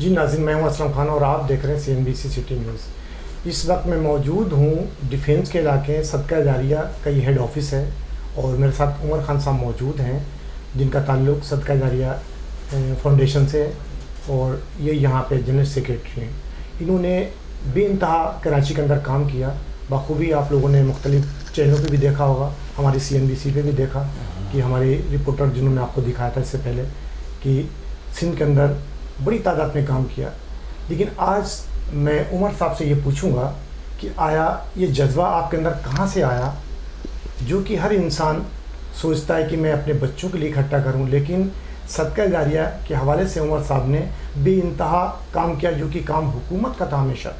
जी नाज़रीन, मैं हूं असलम खान और आप देख रहे हैं CNBC सिटी न्यूज़। इस वक्त मैं मौजूद हूं डिफेंस के इलाके सदका जारिया का ये हेड ऑफिस है और मेरे साथ उमर खान साहब मौजूद हैं जिनका ताल्लुक़ सदका जारिया फाउंडेशन से है और ये यहाँ पे जनरल सेक्रेटरी हैं। इन्होंने बेइंतहा कराची के अंदर काम किया बखूबी। आप लोगों ने मुख्तलिफ चैनलों पे भी देखा होगा, हमारी CNBC पे भी देखा कि हमारे रिपोर्टर जिन्होंने आपको दिखाया था इससे पहले कि सिंध के अंदर बड़ी तादाद में काम किया। लेकिन आज मैं उमर साहब से ये पूछूंगा कि आया ये जज्बा आपके अंदर कहाँ से आया, जो कि हर इंसान सोचता है कि मैं अपने बच्चों के लिए इकट्ठा करूं, लेकिन सदका जारिया के हवाले से उमर साहब ने बेइंतहा काम किया, जो कि काम हुकूमत का था हमेशा,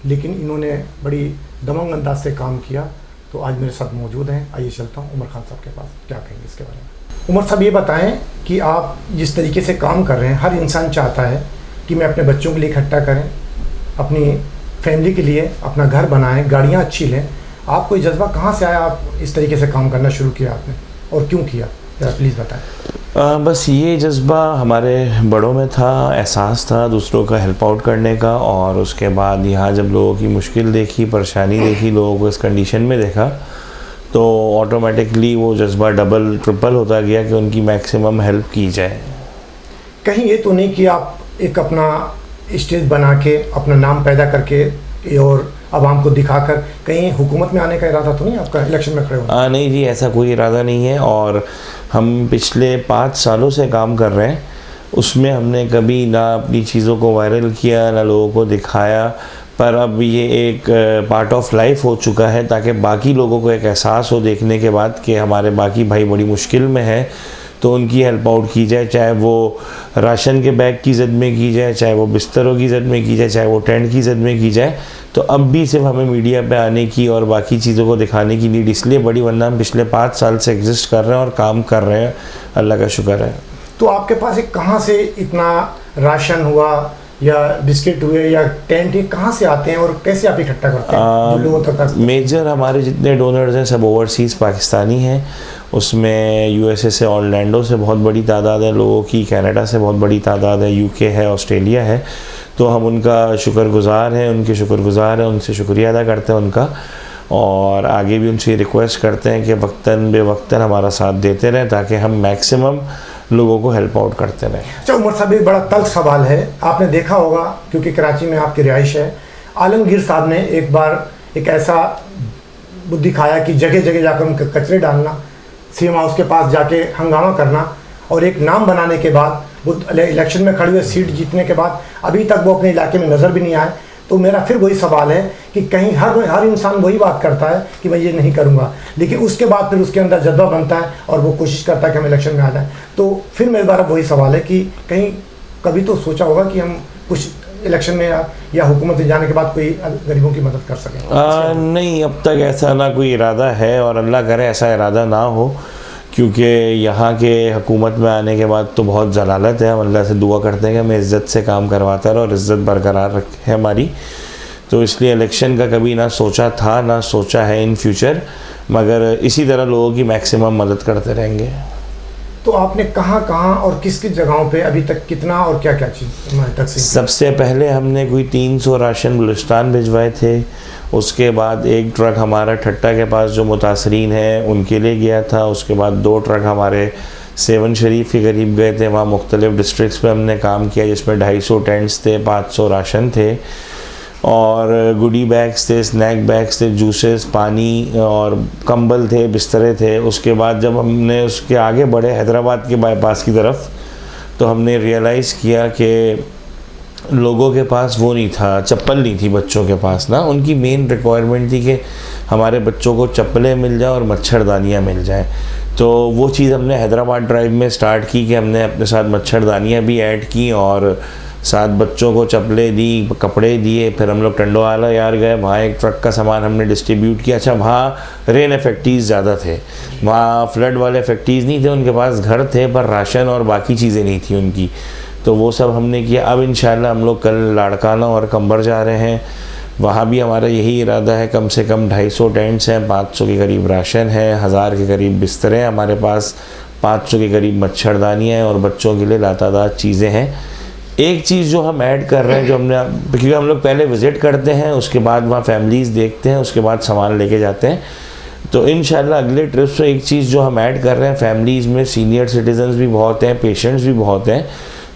लेकिन इन्होंने बड़ी दमंग अंदाज से काम किया। तो आज मेरे साथ मौजूद हैं, आइए चलता हूँ उमर खान साहब के पास, क्या कहेंगे इसके बारे में। उमर साहब ये बताएं कि आप जिस तरीके से काम कर रहे हैं, हर इंसान चाहता है कि मैं अपने बच्चों के लिए इकट्ठा करें, अपनी फैमिली के लिए अपना घर बनाएं, गाड़ियाँ अच्छी लें। आपको ये जज्बा कहाँ से आया, आप इस तरीके से काम करना शुरू किया आपने और क्यों किया, ज़रा प्लीज़ बताएं। बस ये जज्बा हमारे बड़ों में था, एहसास था दूसरों का हेल्प आउट करने का। और उसके बाद यहाँ जब लोगों की मुश्किल देखी, परेशानी देखी, लोगों को इस कंडीशन में देखा, तो ऑटोमेटिकली वो जज्बा डबल ट्रिपल होता गया कि उनकी मैक्सिमम हेल्प की जाए। कहीं ये तो नहीं कि आप एक अपना स्टेज बना के अपना नाम पैदा करके और आवाम को दिखाकर कहीं हुकूमत में आने का इरादा तो नहीं आपका, इलेक्शन में खड़े होने? नहीं जी, ऐसा कोई इरादा नहीं है। और हम पिछले 5 सालों से काम कर रहे हैं, उसमें हमने कभी ना अपनी चीज़ों को वायरल किया, ना लोगों को दिखाया। पर अब ये एक पार्ट ऑफ लाइफ हो चुका है, ताकि बाकी लोगों को एक एहसास हो देखने के बाद कि हमारे बाकी भाई बड़ी मुश्किल में है, तो उनकी हेल्प आउट की जाए। चाहे वो राशन के बैग की ज़द में की जाए, चाहे वो बिस्तरों की ज़द में की जाए, चाहे वो टेंट की ज़द में की जाए। तो अब भी सिर्फ हमें मीडिया पे आने की और बाकी चीज़ों को दिखाने की नीड इसलिए बड़ी, वरना हम पिछले 5 साल से एग्जिस्ट कर रहे हैं और काम कर रहे हैं, अल्लाह का शुक्र है। तो आपके पास एक कहाँ से इतना राशन हुआ या बिस्किट हुए या टेंट, ये कहाँ से आते हैं और कैसे आप इकट्ठा करते हैं जो लोगों तक? मेजर हमारे जितने डोनर्स हैं सब ओवरसीज़ पाकिस्तानी हैं। उसमें USA से, ऑरलैंडो से बहुत बड़ी तादाद है लोगों की, कनाडा से बहुत बड़ी तादाद है, UK है, ऑस्ट्रेलिया है। तो हम उनका शुक्रगुज़ार हैं, उनके शुक्रगुज़ार हैं, उनसे शुक्रिया अदा करते हैं उनका। और आगे भी उनसे रिक्वेस्ट करते हैं कि वक्तन बेवक्तन हमारा साथ देते रहें, ताकि हम मैक्सिमम लोगों को हेल्प आउट करते रहें। अच्छा उमर साहब, एक बड़ा तल्ख सवाल है, आपने देखा होगा क्योंकि कराची में आपकी रिहाइश है। आलमगीर साहब ने एक बार एक ऐसा बुद्धि खाया कि जगह जगह जाकर उनके कचरे डालना, CM हाउस के पास जाके हंगामा करना, और एक नाम बनाने के बाद वो इलेक्शन में खड़े हुए सीट जीतने के बाद अभी तक वो अपने इलाके में नज़र भी नहीं आए। तो मेरा फिर वही सवाल है कि कहीं हर इंसान वही बात करता है कि मैं ये नहीं करूँगा, लेकिन उसके बाद फिर उसके अंदर जज्बा बनता है और वो कोशिश करता है कि हम इलेक्शन में आ जाए। तो फिर मेरे द्वारा वही सवाल है कि कहीं कभी तो सोचा होगा कि हम कुछ इलेक्शन में या हुकूमत में जाने के बाद कोई गरीबों की मदद कर सकें? नहीं, अब तक ऐसा ना कोई इरादा है और अल्लाह करे ऐसा इरादा ना हो, क्योंकि यहाँ के हुकूमत में आने के बाद तो बहुत जलालत है। हम अल्लाह से दुआ करते हैं कि हमें इज़्ज़त से काम करवाता रहे और इज़्ज़त बरकरार रखे हमारी। तो इसलिए इलेक्शन का कभी ना सोचा था, ना सोचा है इन फ्यूचर, मगर इसी तरह लोगों की मैक्सिमम मदद करते रहेंगे। तो आपने कहाँ और किस किस जगहों पे अभी तक कितना और क्या क्या चीज़ तक? सबसे पहले हमने कोई 300 राशन बलूचिस्तान भिजवाए थे। उसके बाद एक ट्रक हमारा ठट्टा के पास जो मुतासरीन हैं उनके लिए गया था। उसके बाद 2 ट्रक हमारे सेवन शरीफ के करीब गए थे, वहाँ मुख्तलिफ़ डिस्ट्रिक्ट्स में हमने काम किया, जिसमें 250 टेंट्स थे, 500 राशन थे और गुडी बैग्स थे, स्नैक बैग्स थे, जूसेस, पानी और कंबल थे, बिस्तरे थे। उसके बाद जब हमने उसके आगे बढ़े हैदराबाद के बाईपास की तरफ, तो हमने रियलाइज़ किया कि लोगों के पास वो नहीं था, चप्पल नहीं थी बच्चों के पास ना। उनकी मेन रिक्वायरमेंट थी कि हमारे बच्चों को चप्पलें मिल जाए और मच्छरदानियाँ मिल जाएं। तो वो चीज़ हमने हैदराबाद ड्राइव में स्टार्ट की कि हमने अपने साथ मच्छरदानियाँ भी ऐड की और साथ बच्चों को चप्पलें दी, कपड़े दिए। फिर हम लोग टंडोवाला यार गए, वहाँ एक ट्रक का सामान हमने डिस्ट्रीब्यूट किया। अच्छा, वहाँ रेन इफेक्टीज़ ज़्यादा थे, वहाँ फ्लड वाले इफेक्टीज़ नहीं थे, उनके पास घर थे पर राशन और बाकी चीज़ें नहीं थी उनकी। तो वो सब हमने किया। अब इंशाल्लाह हम लोग कल लाड़काना और कंबर जा रहे हैं, वहाँ भी हमारा यही इरादा है। कम से कम 250 टेंट्स हैं, 500 के करीब राशन है, 1000 के करीब बिस्तरे हैं हमारे पास, 500 के करीब मच्छरदानियाँ हैं और बच्चों के लिए लातादाद चीज़ें हैं एक चीज़ जो हम ऐड कर रहे हैं, जो हमने, क्योंकि हम लोग पहले विज़िट करते हैं, उसके बाद वहाँ फैमिलीज़ देखते हैं, उसके बाद सामान लेके जाते हैं, तो इंशाल्लाह अगले ट्रिप्स में एक चीज़ जो हम ऐड कर रहे हैं, फैमिलीज़ में सीनियर सिटीजन्स भी बहुत हैं, पेशेंट्स भी बहुत हैं,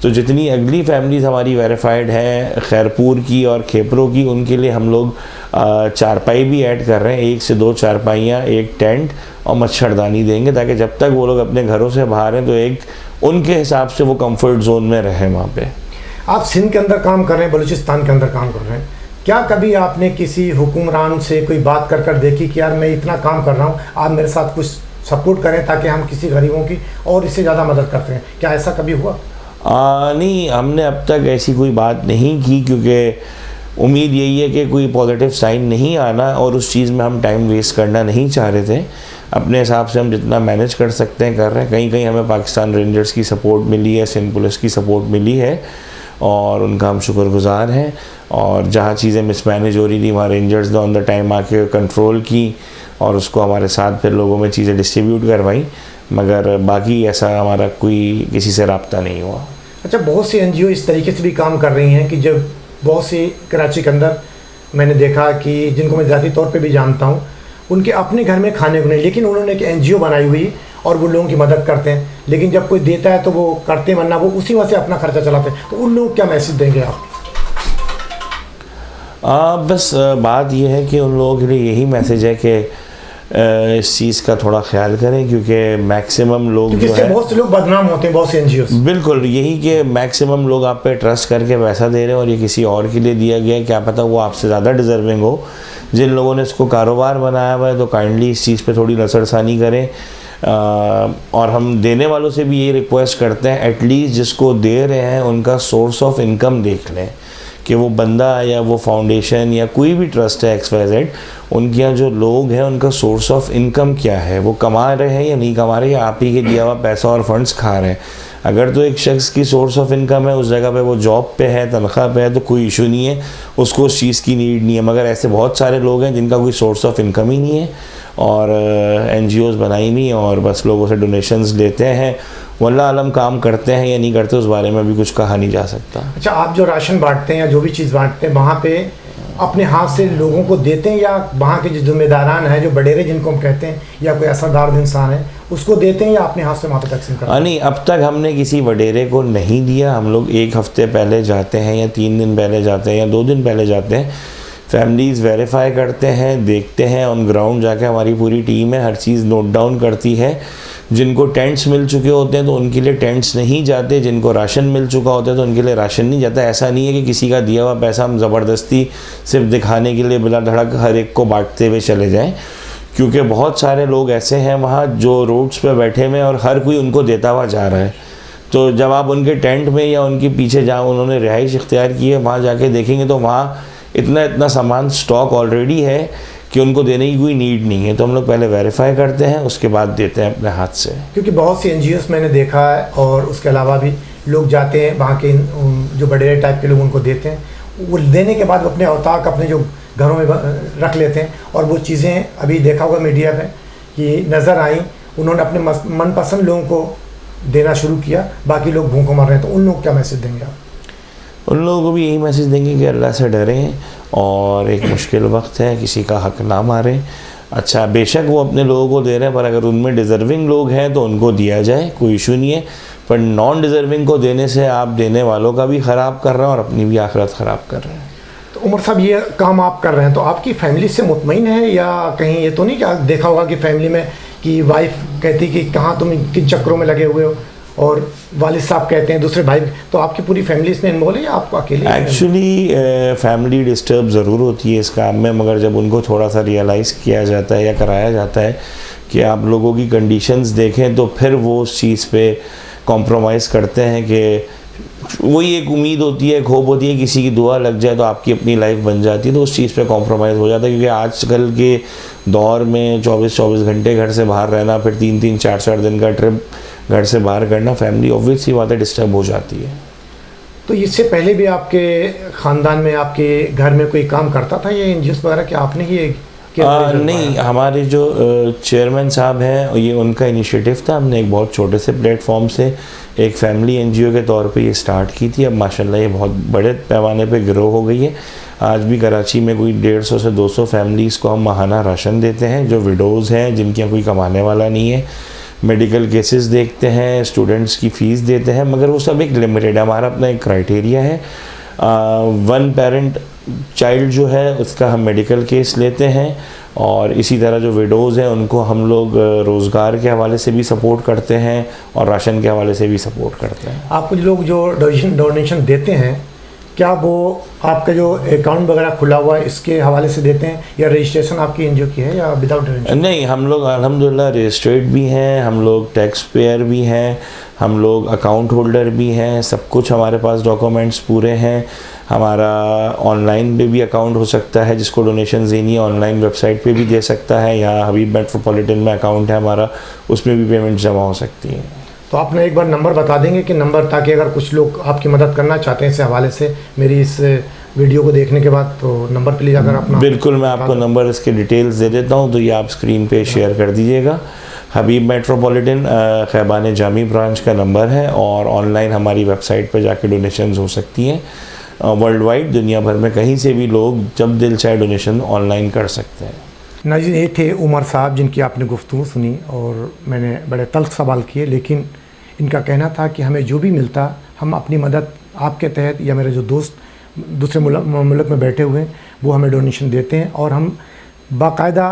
तो जितनी अगली फैमिलीज़ हमारी वेरीफाइड हैं खैरपुर की और खेपरों की, उनके लिए हम लोग चारपाई भी ऐड कर रहे हैं, 1 से 2 चारपाइयाँ, एक टेंट और मच्छरदानी देंगे, ताकि जब तक वो लोग अपने घरों से बाहर हैं तो एक उनके हिसाब से वो कंफर्ट जोन में रहें वहाँ पे। आप सिंध के अंदर काम कर रहे हैं, बलूचिस्तान के अंदर काम कर रहे हैं, क्या कभी आपने किसी हुक्मरान से कोई बात कर देखी कि यार मैं इतना काम कर रहा हूँ, आप मेरे साथ कुछ सपोर्ट करें ताकि हम किसी गरीबों की और इससे ज़्यादा मदद करते हैं, क्या ऐसा कभी हुआ? नहीं, हमने अब तक ऐसी कोई बात नहीं की, क्योंकि उम्मीद यही है कि कोई पॉजिटिव साइन नहीं आना, और उस चीज़ में हम टाइम वेस्ट करना नहीं चाह रहे थे। अपने हिसाब से हम जितना मैनेज कर सकते हैं कर रहे हैं। कहीं कहीं हमें पाकिस्तान रेंजर्स की सपोर्ट मिली है, सिंध पुलिस की सपोर्ट मिली है, और उनका हम शुक्रगुजार हैं। और जहाँ चीज़ें मिसमैनेज हो रही थी वहाँ रेंजर्स ने ऑन द टाइम आके कंट्रोल की और उसको हमारे साथ फिर लोगों में चीज़ें डिस्ट्रीब्यूट करवाई, मगर बाकी ऐसा हमारा कोई किसी से रब्ता नहीं हुआ। अच्छा, बहुत सी एनजीओ इस तरीके से भी काम कर रही हैं कि जब बहुत सी कराची के अंदर मैंने देखा कि जिनको मैं ज़ाती तौर पे भी जानता हूँ, उनके अपने घर में खाने को नहीं, लेकिन उन्होंने एक एनजीओ बनाई हुई और वो लोगों की मदद करते हैं, लेकिन जब कोई देता है तो वो करते, वरना वो उसी वजह से अपना खर्चा चलाते हैं। तो उन लोगों को क्या मैसेज देंगे आप? बस बात यह है कि उन लोगों के लिए यही मैसेज है कि इस चीज़ का थोड़ा ख्याल करें, क्योंकि मैक्सिमम लोग जो है, बहुत से लोग बदनाम होते हैं, बहुत से एनजीओ। बिल्कुल यही कि मैक्सिमम लोग आप पे ट्रस्ट करके पैसा दे रहे हैं और ये किसी और के लिए दिया गया है, क्या पता वो आपसे ज़्यादा डिज़र्विंग हो। जिन लोगों ने इसको कारोबार बनाया हुआ है तो काइंडली इस चीज़ पे थोड़ी नज़रसानी करें। और हम देने वालों से भी ये रिक्वेस्ट करते हैं, एटलीस्ट जिसको दे रहे हैं उनका सोर्स ऑफ इनकम देख लें, कि वो बंदा या वो फाउंडेशन या कोई भी ट्रस्ट है XYZ, उनके यहाँ जो लोग हैं उनका सोर्स ऑफ इनकम क्या है, वो कमा रहे हैं या नहीं कमा रहे, या आप ही के दिया हुआ पैसा और फंड्स खा रहे हैं। अगर तो एक शख्स की सोर्स ऑफ इनकम है, उस जगह पे वो जॉब पे है, तनख्वाह पे है, तो कोई इशू नहीं है, उसको उस चीज़ की नीड नहीं है। मगर ऐसे बहुत सारे लोग हैं जिनका कोई सोर्स ऑफ इनकम ही नहीं है और NGOs बनाई नहीं और बस लोगों से डोनेशंस लेते हैं। वल्लाह आलम काम करते हैं या नहीं करते उस बारे में भी कुछ कहा नहीं जा सकता। अच्छा, आप जो राशन बांटते हैं या जो भी चीज़ बांटते हैं, वहाँ पे अपने हाथ से लोगों को देते हैं, या वहाँ के जो जिम्मेदारान हैं, जो बडेरे जिनको हम कहते हैं, या कोई असरदार इंसान है उसको देते हैं, या अपने हाथ से वहाँ पे तकसीम करते हैं? नहीं, अब तक हमने किसी वडेरे को नहीं दिया। हम लोग 1 हफ़्ते पहले जाते हैं या 3 दिन पहले जाते हैं या 2 दिन पहले जाते हैं, फैमिलीज़ वेरीफाई करते हैं, देखते हैं, ऑन ग्राउंड जाके हमारी पूरी टीम है, हर चीज़ नोट डाउन करती है। जिनको टेंट्स मिल चुके होते हैं तो उनके लिए टेंट्स नहीं जाते, जिनको राशन मिल चुका होता है तो उनके लिए राशन नहीं जाता। ऐसा नहीं है कि किसी का दिया हुआ पैसा हम ज़बरदस्ती सिर्फ दिखाने के लिए बिला धड़क हर एक को बांटते हुए चले जाएं, क्योंकि बहुत सारे लोग ऐसे हैं वहाँ जो रोड्स पे बैठे हुए हैं और हर कोई उनको देता हुआ जा रहा है। तो जब आप उनके टेंट में या उनके पीछे जहाँ उन्होंने रिहाइश इख्तियार की है वहाँ जाके देखेंगे तो वहाँ इतना सामान स्टॉक ऑलरेडी है कि उनको देने की कोई नीड नहीं है। तो हम लोग पहले वेरीफाई करते हैं, उसके बाद देते हैं अपने हाथ से। क्योंकि बहुत सी NGOs मैंने देखा है, और उसके अलावा भी लोग जाते हैं वहाँ के जो बड़े टाइप के लोग उनको देते हैं, वो देने के बाद वो अपने औताक अपने जो घरों में रख लेते हैं, और वो चीज़ें अभी देखा होगा मीडिया पे कि नज़र आई, उन्होंने अपने मनपसंद लोगों को देना शुरू किया, बाकी लोग भूखों मर रहे हैं। तो उन लोग क्या मैसेज देंगे आप? उन लोगों को भी यही मैसेज देंगे कि अल्लाह से डरें और एक मुश्किल वक्त है, किसी का हक ना मारें। अच्छा, बेशक वो अपने लोगों को दे रहे हैं, पर अगर उनमें डिज़र्विंग लोग हैं तो उनको दिया जाए, कोई इशू नहीं है। पर नॉन डिज़र्विंग को देने से आप देने वालों का भी ख़राब कर रहे हैं और अपनी भी आखिरत ख़राब कर रहे हैं। तो उमर साहब, ये काम आप कर रहे हैं तो आपकी फैमिली से मुतमईन है, या कहीं ये तो नहीं क्या देखा होगा कि फैमिली में कि वाइफ कहती कि कहाँ तुम किन चक्करों में लगे हुए हो, और वालिद साहब कहते हैं दूसरे भाई, तो आपकी पूरी फैमिली इसमें इन्वॉल्व है या आप अकेले? एक्चुअली फैमिली डिस्टर्ब ज़रूर होती है इस काम में, मगर जब उनको थोड़ा सा रियलाइज़ किया जाता है या कराया जाता है कि आप लोगों की कंडीशंस देखें, तो फिर वो उस चीज़ पे कॉम्प्रोमाइज़ करते हैं कि वही एक उम्मीद होती है, होप होती है किसी की दुआ लग जाए तो आपकी अपनी लाइफ बन जाती है, तो उस चीज़ पे कॉम्प्रोमाइज़ हो जाता है। क्योंकि आजकल के दौर में 24-24 घंटे घर से बाहर रहना, फिर 3-3, 4-4 दिन का ट्रिप घर से बाहर करना, फैमिली ऑब्वियसली बातें डिस्टर्ब हो जाती है। तो इससे पहले भी आपके ख़ानदान में, आपके घर में कोई काम करता था ये NGOs वगैरह, कि आपने ही नहीं, हमारे जो चेयरमैन साहब हैं, ये उनका इनिशिएटिव था। हमने एक बहुत छोटे से प्लेटफॉर्म से एक फैमिली एनजीओ के तौर पे ये स्टार्ट की थी। अब माशाल्लाह ये बहुत बड़े पैमाने पे ग्रो हो गई है। आज भी कराची में कोई 150 से 200 फैमिलीज़ को हम माहाना राशन देते हैं, जो विडोज़ हैं, जिनके यहाँ कोई कमाने वाला नहीं है। मेडिकल केसेस देखते हैं, स्टूडेंट्स की फ़ीस देते हैं, मगर वो सब एक लिमिटेड है। हमारा अपना एक क्राइटेरिया है, 1 पेरेंट चाइल्ड जो है उसका हम मेडिकल केस लेते हैं। और इसी तरह जो विडोज़ हैं उनको हम लोग रोज़गार के हवाले से भी सपोर्ट करते हैं और राशन के हवाले से भी सपोर्ट करते हैं। आपको लोग जो डोनेशन देते हैं, क्या वो आपका जो अकाउंट वगैरह खुला हुआ है इसके हवाले से देते हैं, या रजिस्ट्रेशन आपकी एनजीओ की है, या विदाउट रजिस्ट्रेशन? नहीं, हम लोग अल्हम्दुलिल्लाह रजिस्टर्ड भी हैं, हम लोग टैक्स पेयर भी हैं, हम लोग अकाउंट होल्डर भी हैं। सब कुछ हमारे पास डॉक्यूमेंट्स पूरे हैं। हमारा ऑनलाइन पे भी अकाउंट हो सकता है, जिसको डोनेशन देनी है ऑनलाइन वेबसाइट पे भी दे सकता है। यहाँ हबीब मेट्रोपॉलिटन में अकाउंट है हमारा, उसमें भी पेमेंट जमा हो सकती है। तो आपने एक बार नंबर बता देंगे कि नंबर, ताकि अगर कुछ लोग आपकी मदद करना चाहते हैं इस हवाले से मेरी इस वीडियो को देखने के बाद, तो नंबर प्लीज़ अगर अपना। बिल्कुल, मैं आपको नंबर इसके डिटेल्स दे देता हूँ, तो ये आप स्क्रीन पे शेयर कर दीजिएगा। हबीब मेट्रोपॉलिटन खैबान जामी ब्रांच का नंबर है, और ऑनलाइन हमारी वेबसाइट पर जाके डोनेशंस हो सकती हैं। वर्ल्ड वाइड दुनिया भर में कहीं से भी लोग जब दिल चाहे डोनेशन ऑनलाइन कर सकते हैं। नाज़रीन, ये थे उमर साहब जिनकी आपने गुफ्तगू सुनी, और मैंने बड़े तल्ख सवाल किए, लेकिन इनका कहना था कि हमें जो भी मिलता हम अपनी मदद आपके तहत, या मेरे जो दोस्त दूसरे मुल्क में बैठे हुए हैं वो हमें डोनेशन देते हैं, और हम बाकायदा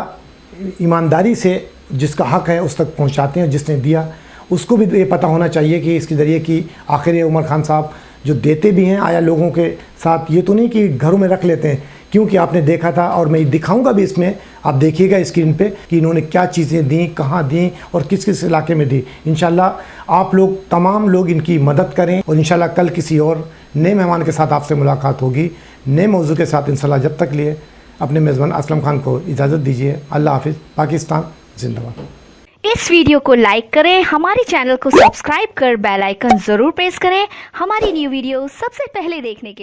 ईमानदारी से जिसका हक़ है उस तक पहुंचाते हैं। जिसने दिया उसको भी ये पता होना चाहिए कि इसके ज़रिए कि आखिर ये उमर खान साहब जो देते भी हैं, आया लोगों के साथ, ये तो नहीं कि घरों में रख लेते हैं, क्योंकि आपने देखा था, और मैं दिखाऊंगा भी इसमें, आप देखिएगा स्क्रीन पे कि इन्होंने क्या चीज़ें दी, कहाँ दी और किस किस इलाके में दी। इंशाल्लाह आप लोग, तमाम लोग इनकी मदद करें, और इंशाल्लाह कल किसी और नए मेहमान के साथ आपसे मुलाकात होगी, नए मौजू के साथ इंशाल्लाह। जब तक लिए अपने मेज़बान असलम खान को इजाज़त दीजिए। अल्लाह हाफिज़। पाकिस्तान जिंदाबाद। इस वीडियो को लाइक करें, हमारे चैनल को सब्सक्राइब कर बेल आइकन ज़रूर प्रेस करें हमारी न्यू वीडियो सबसे पहले देखने के लिए।